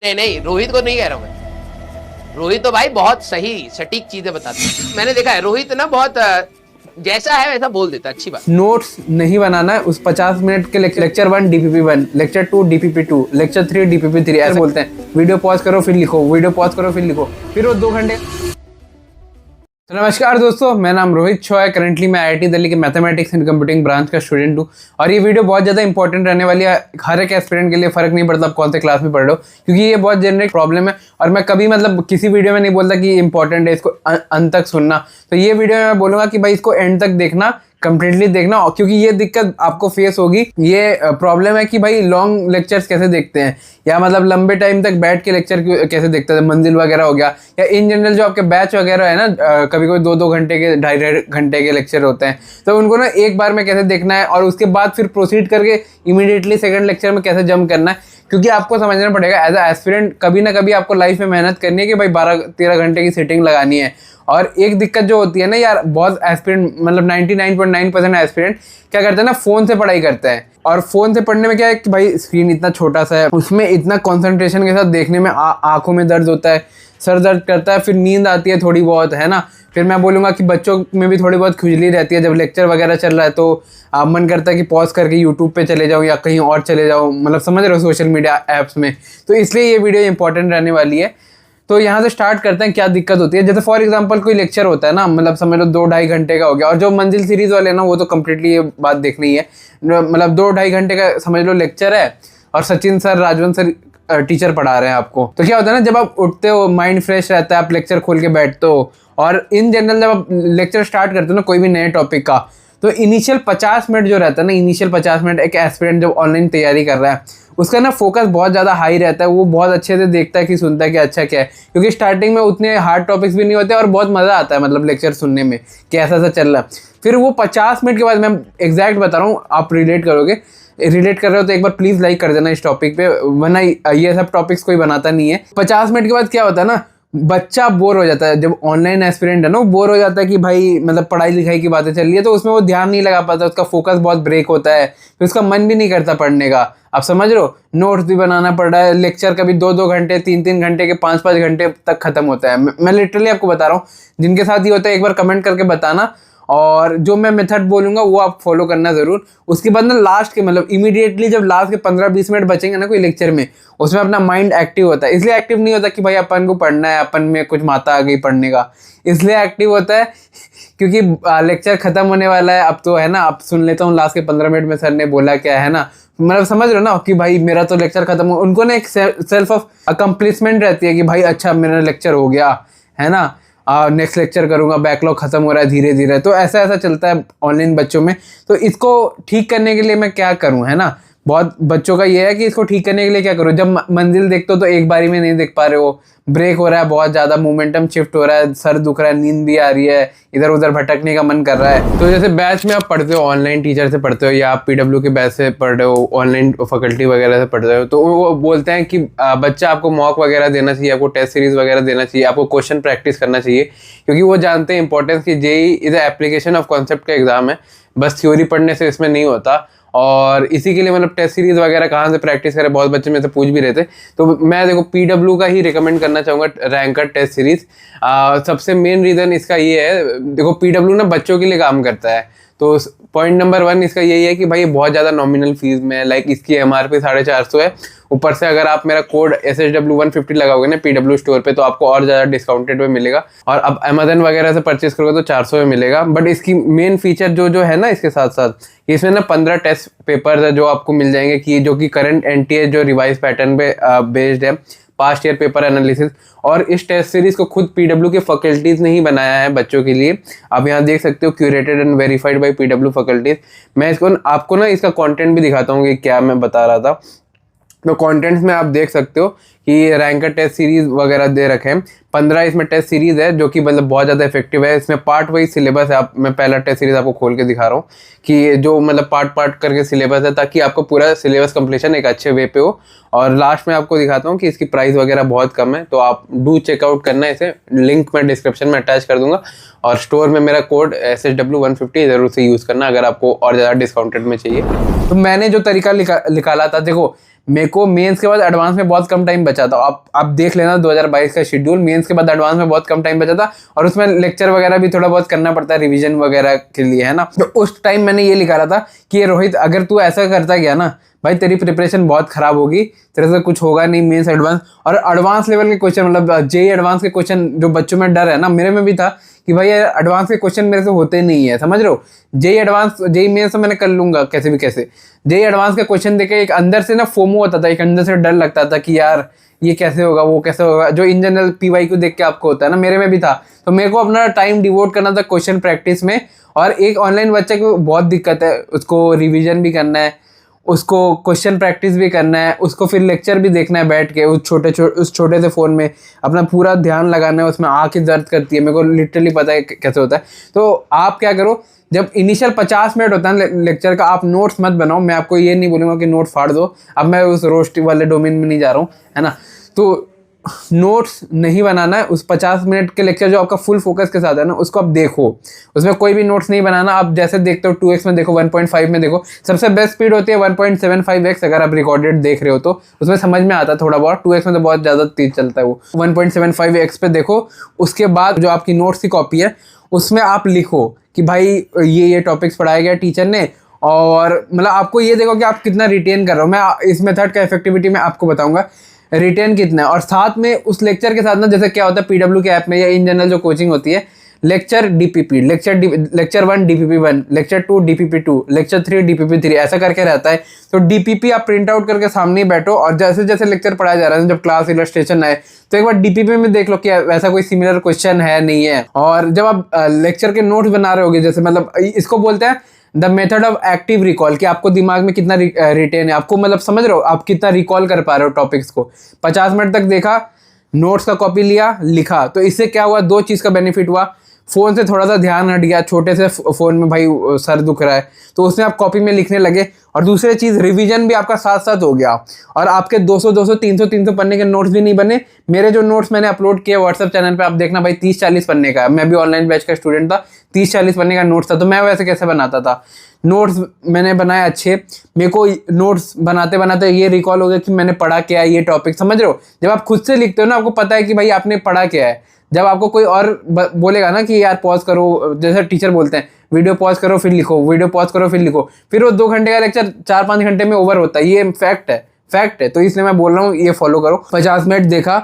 नहीं नहीं, रोहित को नहीं कह रहा हूँ मैं। रोहित तो भाई बहुत सही सटीक चीजें बताता है, मैंने देखा है रोहित ना बहुत जैसा है वैसा बोल देता है। अच्छी बात। नोट्स नहीं बनाना है उस 50 मिनट के lecture 1 DPP 1, lecture 2 DPP 2, lecture 3 DPP 3 ऐसे बोलते हैं। वीडियो पॉज करो फिर लिखो, वीडियो पॉज करो फिर लिखो, फिर वो 2 घंटे। तो नमस्कार दोस्तों, मेरा नाम रोहित छो है। करंटली मैं IIT दिल्ली के मैथमेटिक्स एंड कंप्यूटिंग ब्रांच का स्टूडेंट हूँ और ये वीडियो बहुत ज़्यादा इंपॉर्टेंट रहने वाली है। हर एक एस्पिरेंट के लिए फ़र्क नहीं पड़ता आप कौन से क्लास में पढ़ रहे हो, क्योंकि ये बहुत जेनरिक प्रॉब्लम है और मैं कभी किसी वीडियो में नहीं बोलता कि इंपॉर्टेंट है इसको अंत तक सुनना। तो ये वीडियो में मैं बोलूँगा कि भाई इसको एंड तक देखना, कंप्लीटली देखना, क्योंकि ये दिक्कत आपको फेस होगी। ये प्रॉब्लम है कि भाई लॉन्ग लेक्चर्स कैसे देखते हैं या लंबे टाइम तक बैठ के लेक्चर कैसे देखते हैं, मंजिल वगैरह हो गया या इन जनरल जो आपके बैच वगैरह है ना, कभी कभी 2-2 घंटे के 2.5 घंटे के लेक्चर होते हैं, तो उनको ना एक बार में कैसे देखना है और उसके बाद फिर प्रोसीड करके इमीडिएटली सेकंड लेक्चर में कैसे जंप करना है। क्योंकि आपको समझना पड़ेगा एज अ एस्पिरेंट कभी ना कभी आपको लाइफ में मेहनत करनी है कि भाई 12-13 घंटे की सिटिंग लगानी है। और एक दिक्कत जो होती है ना यार, बहुत एस्पिरेंट 99.9% एस्पिरेंट क्या करते हैं ना, फ़ोन से पढ़ाई करते हैं। और फ़ोन से पढ़ने में क्या है कि भाई स्क्रीन इतना छोटा सा है, उसमें इतना कंसंट्रेशन के साथ देखने में आंखों में दर्द होता है, सर दर्द करता है, फिर नींद आती है थोड़ी बहुत, है ना। फिर मैं बोलूँगा कि बच्चों में भी थोड़ी बहुत खुजली रहती है। जब लेक्चर वगैरह चल रहा है तो मन करता है कि पॉज करके यूट्यूब पे चले जाऊँ या कहीं और चले जाऊँ, समझ रहे हो, सोशल मीडिया ऐप्स में। तो इसलिए ये वीडियो इंपॉर्टेंट रहने वाली है। तो यहाँ से स्टार्ट करते हैं क्या दिक्कत होती है। जैसे फॉर एग्जांपल कोई लेक्चर होता है ना, समझ लो 2-2.5 घंटे का हो गया, और जो मंजिल सीरीज वाले ना वो तो कम्प्लीटली ये बात देखनी है। 2-2.5 घंटे का समझ लो लेक्चर है और Sachin sir, Rajwant sir teacher पढ़ा रहे हैं आपको। तो क्या होता है ना, जब आप उठते हो माइंड फ्रेश रहता है, आप लेक्चर खोल के बैठते हो। और इन जनरल जब आप लेक्चर स्टार्ट करते हो ना कोई भी नए टॉपिक का, तो इनिशियल 50 मिनट जो रहता है ना, इनिशियल 50 मिनट एक एस्पिरेंट जब ऑनलाइन तैयारी कर रहा है उसका ना फोकस बहुत ज़्यादा हाई रहता है। वो बहुत अच्छे से देखता है कि सुनता है कि अच्छा क्या है, क्योंकि स्टार्टिंग में उतने हार्ड टॉपिक्स भी नहीं होते और बहुत मज़ा आता है लेक्चर सुनने में कि ऐसा ऐसा चल रहा है। फिर वो 50 मिनट के बाद, मैं एग्जैक्ट बता रहा हूँ, आप रिलेट कर रहे हो तो एक बार प्लीज़ लाइक कर देना इस टॉपिक पे, वरना ये सब टॉपिक्स कोई बनाता नहीं है। 50 मिनट के बाद क्या होता है ना, बच्चा बोर हो जाता है। जब ऑनलाइन एस्पिरेंट है ना, वो बोर हो जाता है कि भाई पढ़ाई लिखाई की बातें चल रही है, तो उसमें वो ध्यान नहीं लगा पाता, उसका फोकस बहुत ब्रेक होता है, फिर उसका मन भी नहीं करता पढ़ने का। आप समझ रहे हो, नोट्स भी बनाना पड़ रहा है, लेक्चर कभी 2-2 घंटे, 3-3 घंटे के 5-5 घंटे तक खत्म होता है। मैं लिटरली आपको बता रहा हूँ, जिनके साथ ये होता है एक बार कमेंट करके बताना, और जो मैं मेथड बोलूँगा वो आप फॉलो करना ज़रूर। उसके बाद ना लास्ट के इमीडिएटली जब लास्ट के 15-20 मिनट बचेंगे ना कोई लेक्चर में, उसमें अपना माइंड एक्टिव होता है। इसलिए एक्टिव नहीं होता कि भाई अपन को पढ़ना है, अपन में कुछ माता आ गई पढ़ने का, इसलिए एक्टिव होता है क्योंकि लेक्चर खत्म होने वाला है अब, तो है ना, अब सुन लेता हूँ लास्ट के 15 मिनट में सर ने बोला क्या है ना। समझ रहे हो ना कि भाई मेरा तो लेक्चर खत्म हो, उनको ना एक सेल्फ ऑफ अकम्प्लिशमेंट रहती है कि भाई अच्छा मेरा लेक्चर हो गया, है ना, नेक्स्ट लेक्चर करूँगा, बैकलॉग खत्म हो रहा है धीरे धीरे। तो ऐसा ऐसा चलता है ऑनलाइन बच्चों में। तो इसको ठीक करने के लिए मैं क्या करूँ, है ना, बहुत बच्चों का ये है कि इसको ठीक करने के लिए क्या करूँ। जब मंजिल देखते हो तो एक बारी में नहीं देख पा रहे हो, ब्रेक हो रहा है, बहुत ज़्यादा मोमेंटम शिफ्ट हो रहा है, सर दुख रहा है, नींद भी आ रही है, इधर उधर भटकने का मन कर रहा है। तो जैसे बैच में आप पढ़ते हो, ऑनलाइन टीचर से पढ़ते हो या आप PW के बैच से पढ़ रहे हो, ऑनलाइन फैकल्टी वगैरह से पढ़ रहे हो, तो वो बोलते हैं कि बच्चा आपको मॉक वगैरह देना चाहिए, आपको टेस्ट सीरीज वगैरह देना चाहिए, आपको क्वेश्चन प्रैक्टिस करना चाहिए, क्योंकि वो जानते हैं इंपॉर्टेंस कि JEE is application of concept का एग्जाम है, बस थ्योरी पढ़ने से इसमें नहीं होता। और इसी के लिए टेस्ट सीरीज वगैरह कहाँ से प्रैक्टिस करें, बहुत बच्चे में से पूछ भी रहे थे। तो मैं देखो PW का ही रिकमेंड करना चाहूँगा, रैंकर टेस्ट सीरीज। सबसे मेन रीज़न इसका ये है, देखो PW ना बच्चों के लिए काम करता है, तो पॉइंट नंबर 1 इसका यही है कि भाई बहुत ज़्यादा नॉमिनल फीस में, लाइक इसकी MRP 450 है। ऊपर से अगर आप मेरा कोड SHW150 लगाओगे ना PW स्टोर पे, तो आपको और ज़्यादा डिस्काउंटेड में मिलेगा। और अब अमेजन वगैरह से परचेज करोगे तो 400 में मिलेगा। बट इसकी मेन फीचर जो है ना, इसके साथ साथ इसमें ना 15 टेस्ट पेपर्स है जो आपको मिल जाएंगे, कि जो कि करंट NTA जो रिवाइज पैटर्न पे बेस्ड है, पास्ट ईयर पेपर एनालिसिस। और इस टेस्ट सीरीज को खुद PW के फैकल्टीज ने ही बनाया है बच्चों के लिए। आप यहाँ देख सकते हो, curated and verified bye PW faculties. मैं इसको आपको ना इसका कंटेंट भी दिखाता हूँ कि क्या मैं बता रहा था। तो कंटेंट्स में आप देख सकते हो कि रैंकर टेस्ट सीरीज वगैरह दे रखे हैं। 15 इसमें टेस्ट सीरीज है जो कि बहुत ज़्यादा इफेक्टिव है। इसमें पार्ट वाइज सिलेबस है। मैं पहला टेस्ट सीरीज आपको खोल के दिखा रहा हूँ कि जो पार्ट करके सिलेबस है, ताकि आपको पूरा सिलेबस कंप्लीशन एक अच्छे वे पे हो। और लास्ट में आपको दिखाता हूँ कि इसकी प्राइस वगैरह बहुत कम है, तो आप डू चेकआउट करना है इसे। लिंक मैं डिस्क्रिप्शन में अटैच कर दूंगा, और स्टोर में मेरा कोड SHW150 ज़रूर से यूज़ करना अगर आपको और ज़्यादा डिस्काउंटेड में चाहिए। तो मैंने जो तरीका निकाला था, देखो मेरे को मेंस के बाद एडवांस में बहुत कम टाइम बचा था। आप देख लेना 2022 का शेड्यूल, मेंस के बाद एडवांस में बहुत कम टाइम बचा था और उसमें लेक्चर वगैरह भी थोड़ा बहुत करना पड़ता है रिवीजन वगैरह के लिए, है ना। तो उस टाइम मैंने ये लिखा रहा था कि रोहित अगर तू ऐसा करता गया ना भाई तेरी प्रिपरेशन बहुत खराब होगी, तेरे से कुछ होगा नहीं मेंस एडवांस। और एडवांस लेवल के क्वेश्चन मतलब जेई एडवांस के क्वेश्चन जो बच्चों में डर है ना, मेरे में भी था कि भाई एडवांस के क्वेश्चन मेरे से होते नहीं है, समझ रहे हो। जेई एडवांस जेई मेंस तो मैंने कर लूंगा कैसे भी कैसे। जेई एडवांस का क्वेश्चन देखे एक अंदर से ना फोमो होता था, एक अंदर से डर लगता था कि यार ये कैसे होगा वो कैसे होगा, जो इन जनरल पीवाईक्यू देख के आपको होता है ना, मेरे में भी था। तो मेरे को अपना टाइम डिवोट करना था क्वेश्चन प्रैक्टिस में। और एक ऑनलाइन बच्चे को बहुत दिक्कत है, उसको रिविजन भी करना है, उसको क्वेश्चन प्रैक्टिस भी करना है, उसको फिर लेक्चर भी देखना है बैठ के उस छोटे से फ़ोन में, अपना पूरा ध्यान लगाना है, उसमें आँखें दर्द करती है, मेरे को लिटरली पता है कैसे होता है। तो आप क्या करो, जब इनिशियल 50 मिनट होता है लेक्चर का, आप नोट्स मत बनाओ। मैं आपको ये नहीं बोलूँगा कि नोट फाड़ दो, अब मैं उस रोस्ट वाले डोमेन में नहीं जा रहा हूँ, है ना। तो नोट्स नहीं बनाना है। उस 50 मिनट के लेक्चर जो आपका फुल फोकस के साथ है ना, उसको आप देखो, उसमें कोई भी नोट्स नहीं बनाना। आप जैसे देखते हो 2x में देखो, 1.5 में देखो, सबसे बेस्ट स्पीड होती है 1.75x। अगर आप रिकॉर्डेड देख रहे हो तो उसमें समझ में आता है थोड़ा बहुत, 2x में तो बहुत ज़्यादा तेज चलता है वो। 1.75x पे देखो, उसके बाद जो आपकी नोट्स की कॉपी है उसमें आप लिखो कि भाई ये टॉपिक्स पढ़ाया गया टीचर ने, और मतलब आपको ये देखो कि आप कितना रिटेन कर रहे हो। मैं इस मेथड का इफेक्टिविटी में आपको बताऊंगा रिटेन कितना है। और साथ में उस लेक्चर के साथ ना, जैसे क्या होता है पीडब्ल्यू के ऐप में या इन जनरल जो कोचिंग होती है, lecture DPP, lecture 1 DPP 1, lecture 2 DPP 2, lecture 3 DPP 3, ऐसा करके रहता है। तो डीपीपी आप प्रिंट आउट करके सामने ही बैठो, और जैसे जैसे लेक्चर पढ़ाया जा रहा है, जब क्लास इलस्ट्रेशन आए तो एक बार डीपीपी में देख लो कि वैसा कोई सिमिलर क्वेश्चन है नहीं है। और जब आप लेक्चर के नोट्स बना रहे होगे, जैसे मतलब इसको बोलते हैं the method of active recall, कि आपको दिमाग में कितना रिटेन है, आपको मतलब समझ रहे हो आप कितना रिकॉल कर पा रहे हो टॉपिक्स को। 50 मिनट तक देखा, नोट्स का कॉपी लिया, लिखा, तो इससे क्या हुआ, दो चीज़ का बेनिफिट हुआ। फ़ोन से थोड़ा सा ध्यान हट गया, छोटे से फ़ोन में भाई सर दुख रहा है तो उसमें आप कॉपी में लिखने लगे। और दूसरी चीज़, रिवीजन भी आपका साथ साथ हो गया, और आपके 200 300 पन्ने के नोट्स भी नहीं बने। मेरे जो नोट्स मैंने अपलोड किए व्हाट्सएप चैनल पे, आप देखना भाई 30-40 पन्ने का है। मैं भी ऑनलाइन बैच का स्टूडेंट था, 30-40 पन्ने का नोट्स था। तो मैं वैसे कैसे बनाता था, नोट्स मैंने बनाए अच्छे। मेरे को नोट्स बनाते बनाते ये रिकॉल हो गया कि मैंने पढ़ा क्या है, ये टॉपिक, समझ रहे हो। जब आप खुद से लिखते हो ना, आपको पता है कि भाई आपने पढ़ा क्या है। जब आपको कोई और बोलेगा ना कि यार पॉज करो, जैसे टीचर बोलते हैं वीडियो पॉज करो फिर लिखो, वीडियो पॉज करो फिर लिखो, फिर वो 2 घंटे का लेक्चर 4-5 घंटे में ओवर होता है। ये फैक्ट है। तो इसलिए मैं बोल रहा हूँ ये फॉलो करो। 50 मिनट देखा,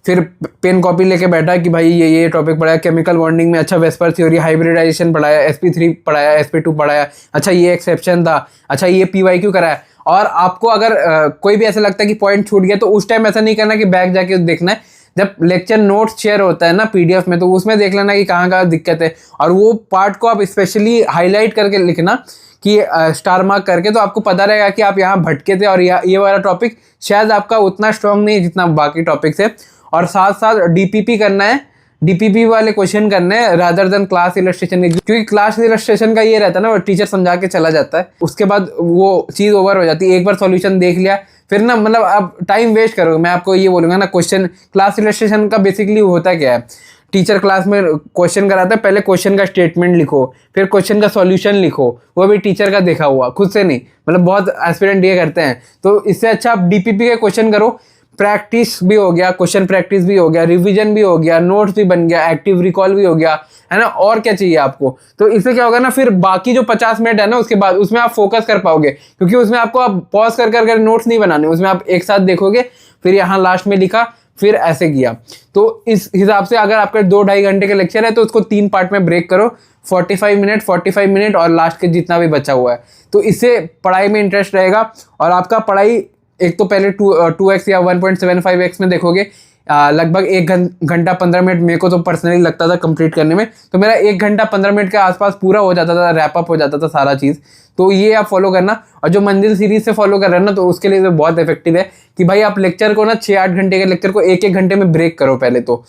फिर पेन कॉपी लेके बैठा कि भाई ये टॉपिक पढ़ाया, केमिकल बॉन्डिंग में अच्छा वेस्पर थ्योरी, हाइब्रिडाइजेशन पढ़ाया, sp3 पढ़ाया, sp2 पढ़ाया, अच्छा ये एक्सेप्शन था, अच्छा ये pyq कराया। और आपको अगर कोई भी ऐसा लगता है कि पॉइंट छूट गया, तो उस टाइम ऐसा नहीं करना कि बैक जाके देखना है। जब लेक्चर नोट्स शेयर होता है ना पीडीएफ में, तो उसमें देख लेना कि कहाँ कहाँ दिक्कत है, और वो पार्ट को आप स्पेशली हाईलाइट करके लिखना कि स्टार मार्क करके, तो आपको पता रहेगा कि आप यहाँ भटके थे और ये वाला टॉपिक शायद आपका उतना स्ट्रांग नहीं है जितना बाकी टॉपिक्स है। और साथ साथ डीपीपी करना है, डीपीपी वाले क्वेश्चन करने हैं रादर देन क्लास इलस्ट्रेशन, क्योंकि क्लास इलस्ट्रेशन का ये रहता है ना, वो टीचर समझा के चला जाता है, उसके बाद वो चीज़ ओवर हो जाती है। एक बार सॉल्यूशन देख लिया, फिर ना मतलब आप टाइम वेस्ट करोगे। मैं आपको ये बोलूँगा ना, क्वेश्चन क्लास इलस्ट्रेशन का बेसिकली होता क्या है, टीचर क्लास में क्वेश्चन कराता है, पहले क्वेश्चन का स्टेटमेंट लिखो, फिर क्वेश्चन का सॉल्यूशन लिखो, वो भी टीचर का देखा हुआ, खुद से नहीं। मतलब बहुत एस्पिरेंट ये करते हैं। तो इससे अच्छा आप डीपीपी के क्वेश्चन करो, प्रैक्टिस भी हो गया, क्वेश्चन प्रैक्टिस भी हो गया, रिवीजन भी हो गया, नोट्स भी बन गया, एक्टिव रिकॉल भी हो गया, है ना। और क्या चाहिए आपको। तो इससे क्या होगा ना, फिर बाकी जो 50 मिनट है ना, उसके बाद उसमें आप फोकस कर पाओगे, क्योंकि उसमें आपको आप पॉज कर नोट्स नहीं बनाने, उसमें आप एक साथ देखोगे, फिर यहाँ लास्ट में लिखा, फिर ऐसे किया। तो इस हिसाब से अगर आपके 2-2.5 घंटे के लेक्चर है, तो उसको 3 पार्ट में ब्रेक करो, 45 मिनट और लास्ट के जितना भी बचा हुआ है। तो इससे पढ़ाई में इंटरेस्ट रहेगा, और आपका पढ़ाई एक तो पहले 2x या 1.75x में देखोगे, लगभग 1 घंटा 15 मिनट मेरे को तो पर्सनली लगता था कंप्लीट करने में। तो मेरा 1 घंटा 15 मिनट के आसपास पूरा हो जाता था, रैप अप हो जाता था सारा चीज़। तो ये आप फॉलो करना। और जो मंजिल सीरीज से फॉलो कर रहे हैं ना, तो उसके लिए तो बहुत इफेक्टिव है कि भाई आप लेक्चर को ना 6-8 घंटे के लेक्चर को 1-1 घंटे में ब्रेक करो पहले। तो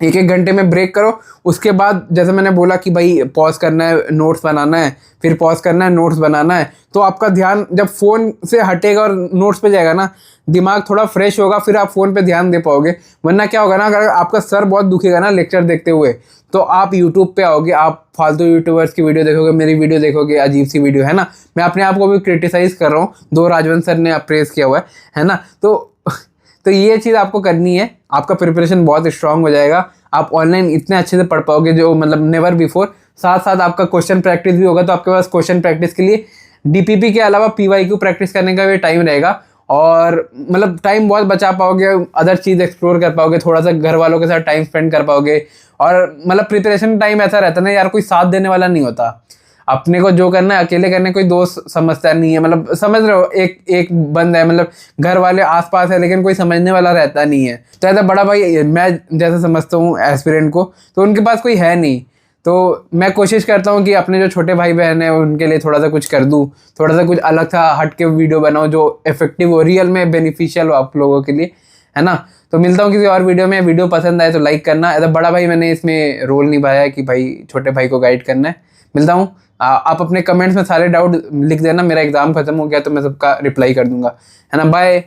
एक एक घंटे में ब्रेक करो। उसके बाद जैसे मैंने बोला कि भाई पॉज करना है, नोट्स बनाना है, फिर पॉज करना है, नोट्स बनाना है, तो आपका ध्यान जब फ़ोन से हटेगा और नोट्स पे जाएगा ना, दिमाग थोड़ा फ्रेश होगा, फिर आप फ़ोन पे ध्यान दे पाओगे। वरना क्या होगा ना, अगर आपका सर बहुत दुखेगा ना लेक्चर देखते हुए, तो आप यूट्यूब पे आओगे, आप फालतू यूट्यूबर्स की वीडियो देखोगे, मेरी वीडियो देखोगे, अजीब सी वीडियो है ना। मैं अपने आप को भी क्रिटिसाइज़ कर रहा हूँ, दो राजवंश सर ने अप्रेज किया हुआ है ना। तो ये चीज़ आपको करनी है, आपका प्रिपरेशन बहुत स्ट्रांग हो जाएगा, आप ऑनलाइन इतने अच्छे से पढ़ पाओगे जो मतलब नेवर बिफोर। साथ साथ आपका क्वेश्चन प्रैक्टिस भी होगा, तो आपके पास क्वेश्चन प्रैक्टिस के लिए डीपीपी के अलावा पीवाईक्यू प्रैक्टिस करने का भी टाइम रहेगा, और मतलब टाइम बहुत बचा पाओगे, अदर चीज़ एक्सप्लोर कर पाओगे, थोड़ा सा घर वालों के साथ टाइम स्पेंड कर पाओगे। और मतलब प्रिपरेशन टाइम ऐसा रहता है ना यार, कोई साथ देने वाला नहीं होता। अपने को जो करना है अकेले करने, कोई दोस्त समझता नहीं है, मतलब समझ रहे हो, एक बंद है, मतलब घर वाले आसपास है लेकिन कोई समझने वाला रहता नहीं है। तो ऐसा बड़ा भाई मैं जैसे समझता हूँ एस्पिरेंट को, तो उनके पास कोई है नहीं। तो मैं कोशिश करता हूँ कि अपने जो छोटे भाई बहन है उनके लिए थोड़ा सा कुछ कर दूँ, थोड़ा सा कुछ अलग सा हट के वीडियो बनाऊँ जो इफेक्टिव हो, रियल में बेनिफिशियल हो आप लोगों के लिए, है ना। तो मिलता हूँ किसी और वीडियो में। वीडियो पसंद आए तो लाइक करना। एज अ बड़ा भाई मैंने इसमें रोल निभाया है कि भाई छोटे भाई को गाइड करना है। मिलता हूँ। आप अपने कमेंट्स में सारे डाउट लिख देना, मेरा एग्जाम खत्म हो गया तो मैं सबका रिप्लाई कर दूंगा, है ना। बाय।